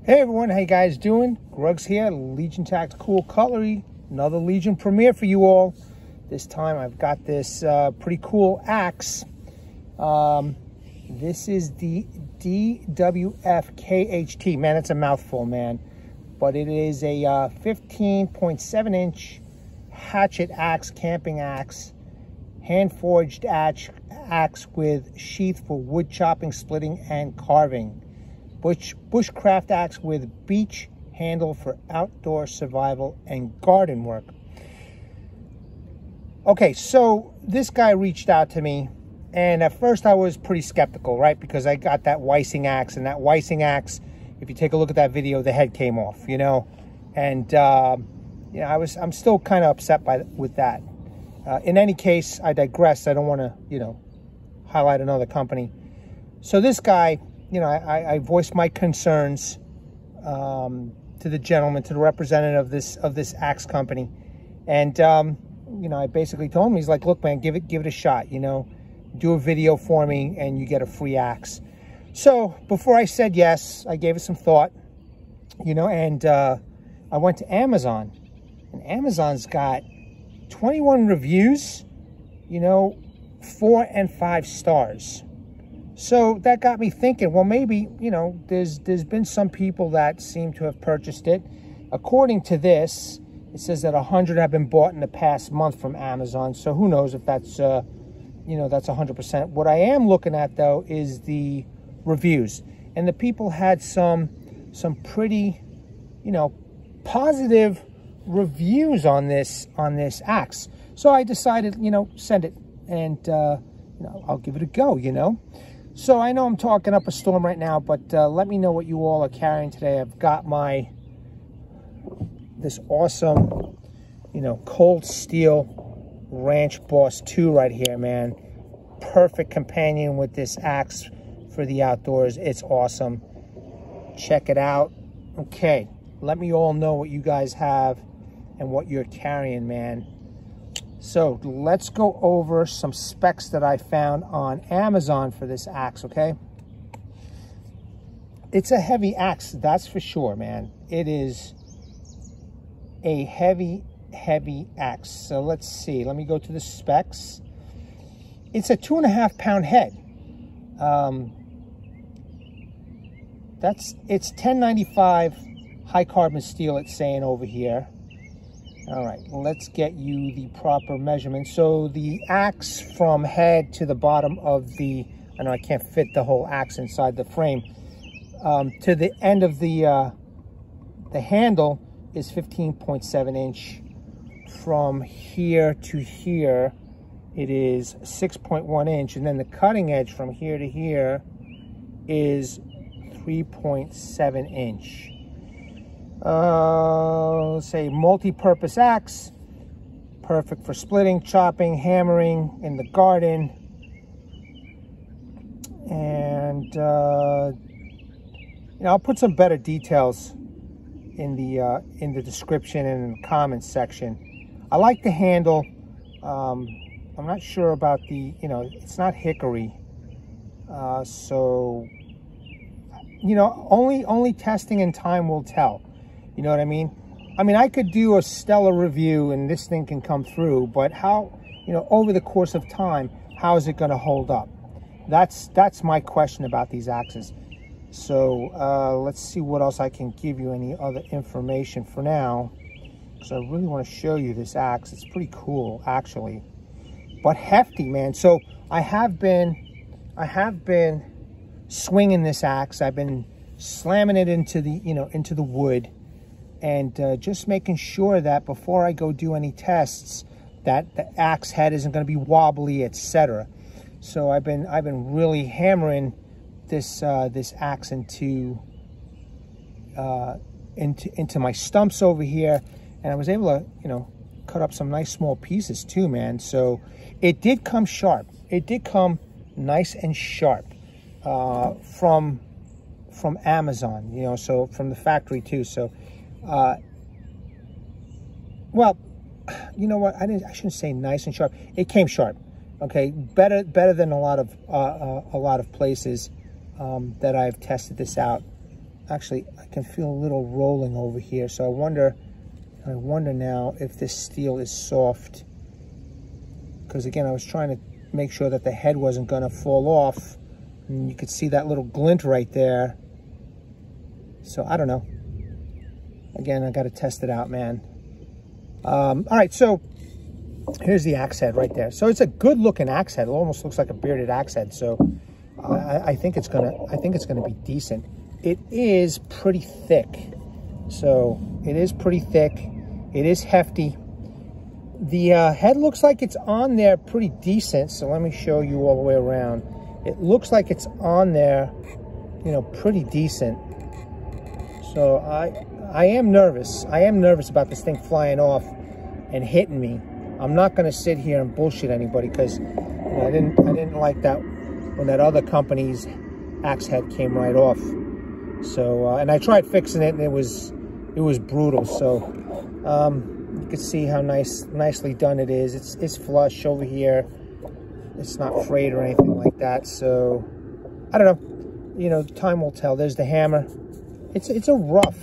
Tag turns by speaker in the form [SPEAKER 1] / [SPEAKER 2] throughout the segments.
[SPEAKER 1] Hey everyone, how you guys doing? Gruggs here, Legion Tactical Cutlery, another Legion premiere for you all. This time I've got this pretty cool axe. This is the DWFKHT. Man, it's a mouthful, man. But it is a 15.7 inch hatchet axe, camping axe, hand-forged axe with sheath for wood chopping, splitting, and carving. Bushcraft axe with beech handle for outdoor survival and garden work. Okay, so this guy reached out to me, and at first I was pretty skeptical, right? Because I got that Weissing axe, and that Weissing axe, if you take a look at that video, the head came off, you know? And, you know, I'm still kind of upset with that. In any case, I digress. I don't want to, you know, highlight another company. So this guy, you know, I voiced my concerns to the gentleman, to the representative of this axe company, and you know, I basically told him, he's like, look, man, give it a shot. You know, do a video for me, and you get a free axe. So before I said yes, I gave it some thought, you know, and I went to Amazon, and Amazon's got 21 reviews, you know, 4 and 5 stars. So that got me thinking, well, maybe, you know, there's been some people that seem to have purchased it. According to this, it says that 100 have been bought in the past month from Amazon. So who knows if that's, you know, that's 100%. What I am looking at, though, is the reviews. And the people had some pretty, you know, positive reviews on this axe. So I decided, you know, send it, and, you know, I'll give it a go, you know. So I know I'm talking up a storm right now, but let me know what you all are carrying today. I've got this awesome, you know, cold steel Ranch Boss 2 right here, man. Perfect companion with this axe for the outdoors. It's awesome. Check it out. Okay, let me all know what you guys have and what you're carrying, man. So let's go over some specs that I found on Amazon for this axe, okay? It's a heavy axe, that's for sure, man. It is a heavy, heavy axe. So let's see, let me go to the specs. It's a 2.5 pound head. It's 1095 high carbon steel, it's saying over here. All right, let's get you the proper measurement. So the axe from head to the bottom of the, I know I can't fit the whole axe inside the frame, to the end of the handle is 15.7 inch. From here to here, it is 6.1 inch. And then the cutting edge from here to here is 3.7 inch. Let's say multi-purpose axe, perfect for splitting, chopping, hammering in the garden, and you know, I'll put some better details in the description and in the comments section. I like the handle. I'm not sure about the, you know, it's not hickory, so you know, only testing and time will tell. You know what I mean? I mean, I could do a stellar review and this thing can come through, but how, you know, over the course of time, how is it going to hold up? That's my question about these axes. So let's see what else I can give you, any other information for now, because I really want to show you this axe. It's pretty cool, actually, but hefty, man. So I have been swinging this axe. I've been slamming it into the, you know, into the wood, and just making sure that before I go do any tests, that the axe head isn't going to be wobbly, etc. So I've been really hammering this this axe into my stumps over here, and I was able to, you know, cut up some nice small pieces too, man. So it did come sharp. It did come nice and sharp from Amazon, you know, so from the factory too. So well, you know what, I shouldn't say nice and sharp. It came sharp. Okay, better than a lot of places that I've tested this out Actually, I can feel a little rolling over here. So I wonder now if this steel is soft. Because again, I was trying to make sure that the head wasn't going to fall off. And you could see that little glint right there. So I don't know. Again, I got to test it out, man. All right, so here's the axe head right there. So it's a good looking axe head. It almost looks like a bearded axe head. So I think it's gonna be decent. It is pretty thick. So it is pretty thick. It is hefty. The head looks like it's on there pretty decent. So let me show you all the way around. It looks like it's on there, you know, pretty decent. So I am nervous. I am nervous about this thing flying off and hitting me. I'm not going to sit here and bullshit anybody, because you know, I didn't like that when that other company's axe head came right off. So and I tried fixing it, and it was brutal. So you can see how nicely done it is. It's flush over here. It's not frayed or anything like that. So I don't know. You know, time will tell. There's the hammer. It's a rough,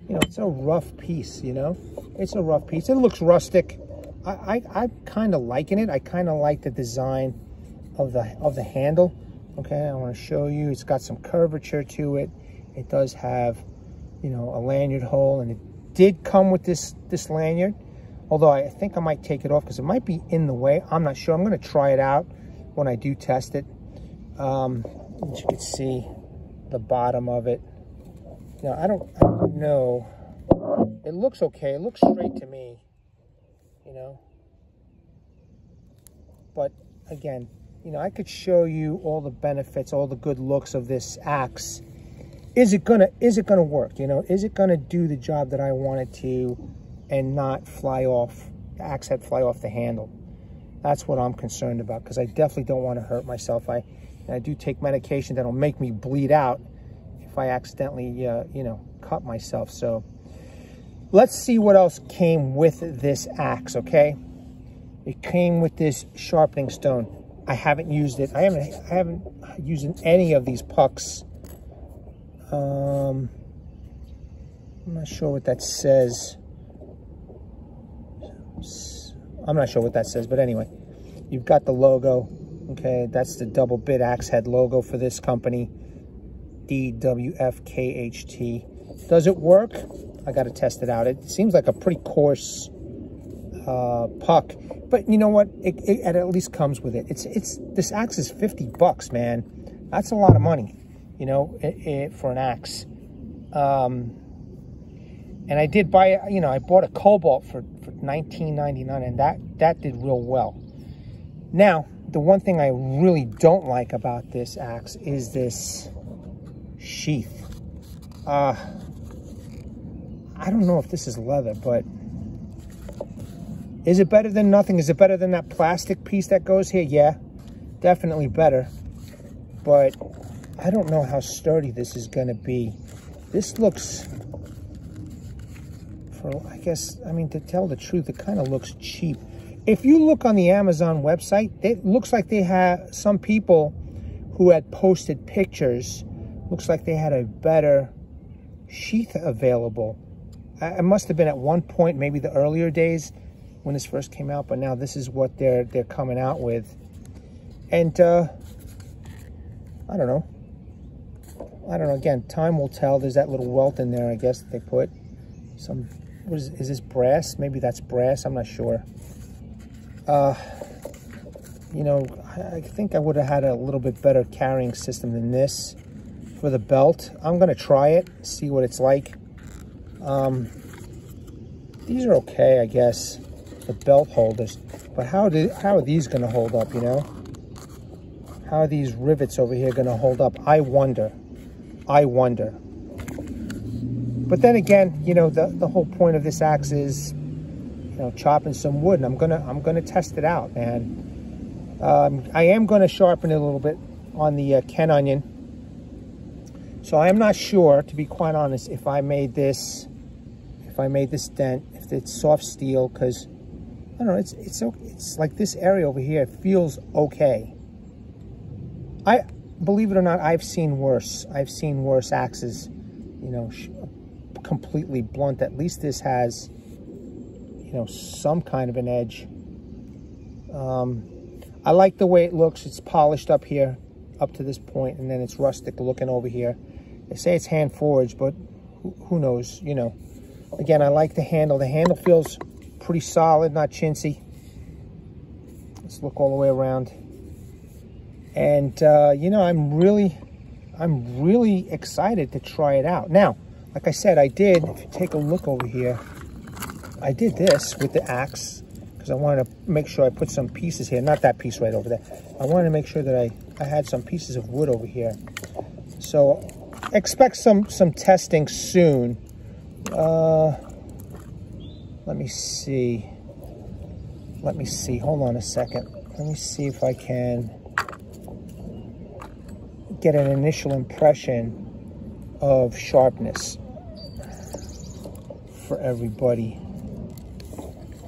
[SPEAKER 1] you know, it's a rough piece. You know, it's a rough piece. It looks rustic. I'm kind of liking it. I kind of like the design of the handle. Okay, I want to show you. It's got some curvature to it. It does have, you know, a lanyard hole, and it did come with this lanyard. Although I think I might take it off because it might be in the way. I'm not sure. I'm going to try it out when I do test it. As you can see, the bottom of it. Now I don't know. It looks okay. It looks straight to me. You know, but again, you know, I could show you all the benefits, all the good looks of this axe. Is it gonna work? You know, is it gonna do the job that I want it to, and not fly off, the axe head fly off the handle? That's what I'm concerned about, because I definitely don't want to hurt myself. I do take medication that'll make me bleed out if I accidentally, you know, cut myself. So let's see what else came with this axe, okay? It came with this sharpening stone. I haven't used it. I haven't used any of these pucks. I'm not sure what that says. I'm not sure what that says, but anyway, you've got the logo. Okay, that's the double bit axe head logo for this company, DWFKHT. Does it work? I got to test it out. It seems like a pretty coarse puck, but you know what? It at least comes with it. This axe is $50, man. That's a lot of money, you know, for an axe. And I did buy, you know, I bought a Cobalt for $19.99, and that did real well. Now, the one thing I really don't like about this axe is this sheath. I don't know if this is leather, but is it better than nothing? Is it better than that plastic piece that goes here? Yeah, definitely better. But I don't know how sturdy this is going to be. This looks, I guess, I mean, to tell the truth, it kind of looks cheap. If you look on the Amazon website, it looks like they have some people who had posted pictures. Looks like they had a better sheath available. It must have been at one point, maybe the earlier days when this first came out, but now this is what they're coming out with. And I don't know. Again, time will tell. There's that little welt in there, I guess, that they put. Some, is this brass? Maybe that's brass. I'm not sure. You know, I think I would have had a little bit better carrying system than this for the belt. I'm going to try it, see what it's like. These are okay, I guess, the belt holders. But how are these going to hold up, you know? How are these rivets over here going to hold up? I wonder. But then again, you know, the whole point of this axe is, you know, chopping some wood, and I'm gonna test it out, man. I am gonna sharpen it a little bit on the Ken Onion. So I am not sure, to be quite honest, if I made this dent, if it's soft steel, because I don't know, it's like this area over here, it feels okay. Believe it or not, I've seen worse. I've seen worse axes you know, completely blunt. At least this has, you know, some kind of an edge. I like the way it looks. It's polished up here, up to this point, and then it's rustic looking over here. They say it's hand forged, but who knows, you know. Again, I like the handle. The handle feels pretty solid, not chintzy. Let's look all the way around. And, you know, I'm really excited to try it out. Now, like I said, if you take a look over here, I did this with the axe because I wanted to make sure I put some pieces here. Not that piece right over there. I wanted to make sure that I had some pieces of wood over here. So expect some testing soon. Let me see. Hold on a second. Let me see if I can get an initial impression of sharpness for everybody.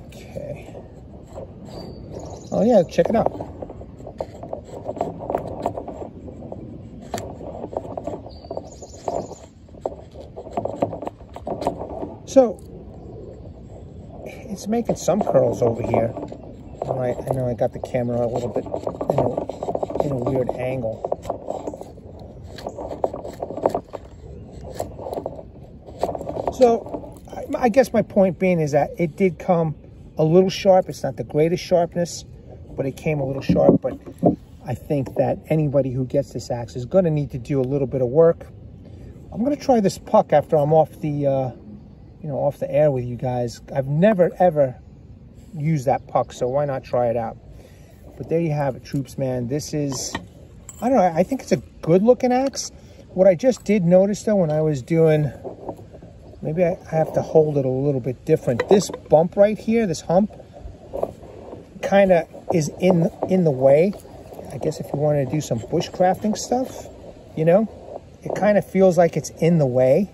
[SPEAKER 1] Okay. Oh yeah, check it out. So it's making some curls over here. I know I got the camera a little bit in a weird angle. So I guess my point being is that it did come a little sharp. It's not the greatest sharpness, but it came a little sharp. But I think that anybody who gets this axe is going to need to do a little bit of work. I'm going to try this puck after I'm off the, off the air with you guys. I've never ever used that puck, so why not try it out? But there you have it, troops, man. This is, I don't know, I think it's a good looking axe. What I just did notice though when I was doing, maybe I have to hold it a little bit different. This bump right here, this hump, kind of is in the way. I guess if you wanted to do some bushcrafting stuff, you know, it kind of feels like it's in the way.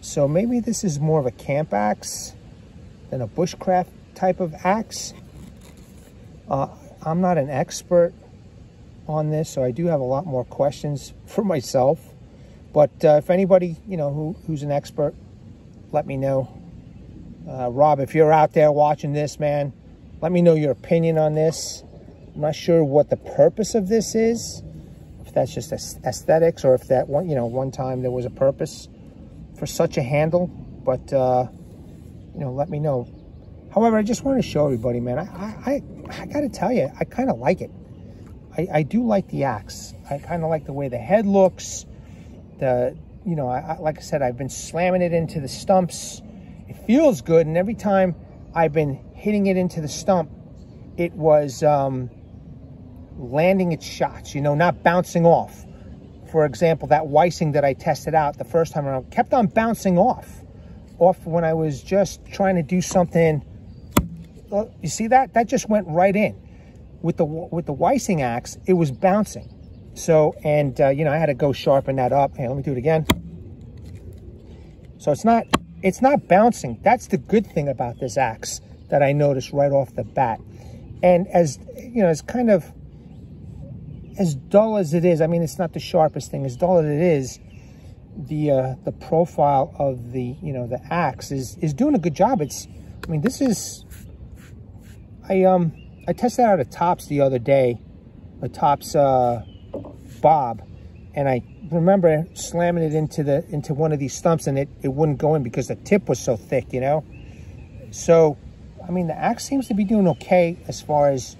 [SPEAKER 1] So maybe this is more of a camp axe than a bushcraft type of axe. I'm not an expert on this, so I do have a lot more questions for myself. But if anybody, you know, who's an expert, let me know. Rob, if you're out there watching this, man, let me know your opinion on this. I'm not sure what the purpose of this is, if that's just aesthetics or if that one time there was a purpose for such a handle. But let me know. However, I just want to show everybody, man, I got to tell you, I kind of like it. I do like the axe. I kind of like the way the head looks. Like I said, I've been slamming it into the stumps. It feels good, and every time I've been hitting it into the stump, it was landing its shots, not bouncing off. For example, that Weissing that I tested out the first time around kept on bouncing off when I was just trying to do something. You see that? That just went right in. With the Weissing axe, it was bouncing. So, and I had to go sharpen that up. Hey, let me do it again. So it's not bouncing. That's the good thing about this axe that I noticed right off the bat. And as kind of as dull as it is, I mean, it's not the sharpest thing. As dull as it is, the profile of the axe is doing a good job. This is, I tested out a Tops the other day, a Tops bob, and I remember slamming it into one of these stumps, and it wouldn't go in because the tip was so thick, So, the axe seems to be doing okay as far as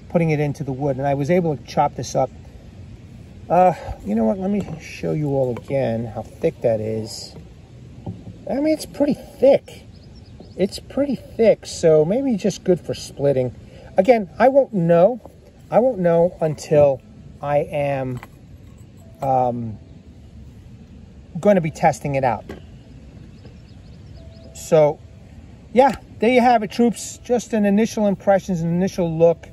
[SPEAKER 1] putting it into the wood, and I was able to chop this up. You know what? Let me show you all again how thick that is. It's pretty thick. It's pretty thick, so maybe just good for splitting. Again, I won't know. I won't know until I am going to be testing it out. So, yeah, there you have it, troops. Just an initial impressions, an initial look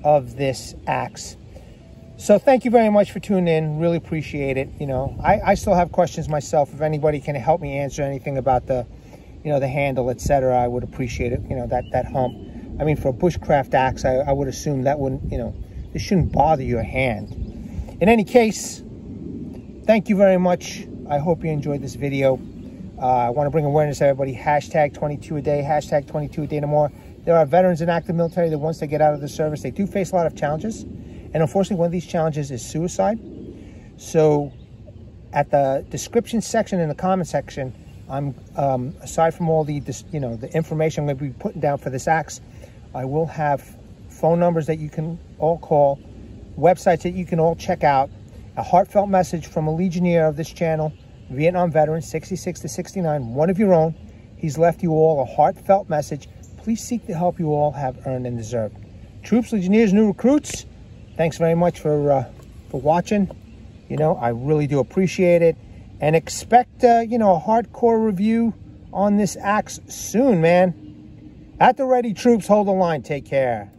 [SPEAKER 1] of this axe. So thank you very much for tuning in. Really appreciate it. I still have questions myself. If anybody can help me answer anything about the handle, etc., I would appreciate it. That hump. For a bushcraft axe, I would assume that wouldn't, this shouldn't bother your hand. In any case, thank you very much. I hope you enjoyed this video. I want to bring awareness to everybody. Hashtag 22 a day, hashtag 22 a day no more. There are veterans in active military that once they get out of the service, they do face a lot of challenges. And unfortunately, one of these challenges is suicide. So at the description section and the comment section, I'm aside from all the the information I'm going to be putting down for this axe, I will have phone numbers that you can all call, websites that you can all check out, a heartfelt message from a Legionnaire of this channel, Vietnam veteran, 66 to 69, one of your own. He's left you all a heartfelt message. Please seek the help you all have earned and deserved. Troops, Legionnaires, new recruits, thanks very much for watching. I really do appreciate it. And expect, a hardcore review on this axe soon, man. At the ready, troops. Hold the line. Take care.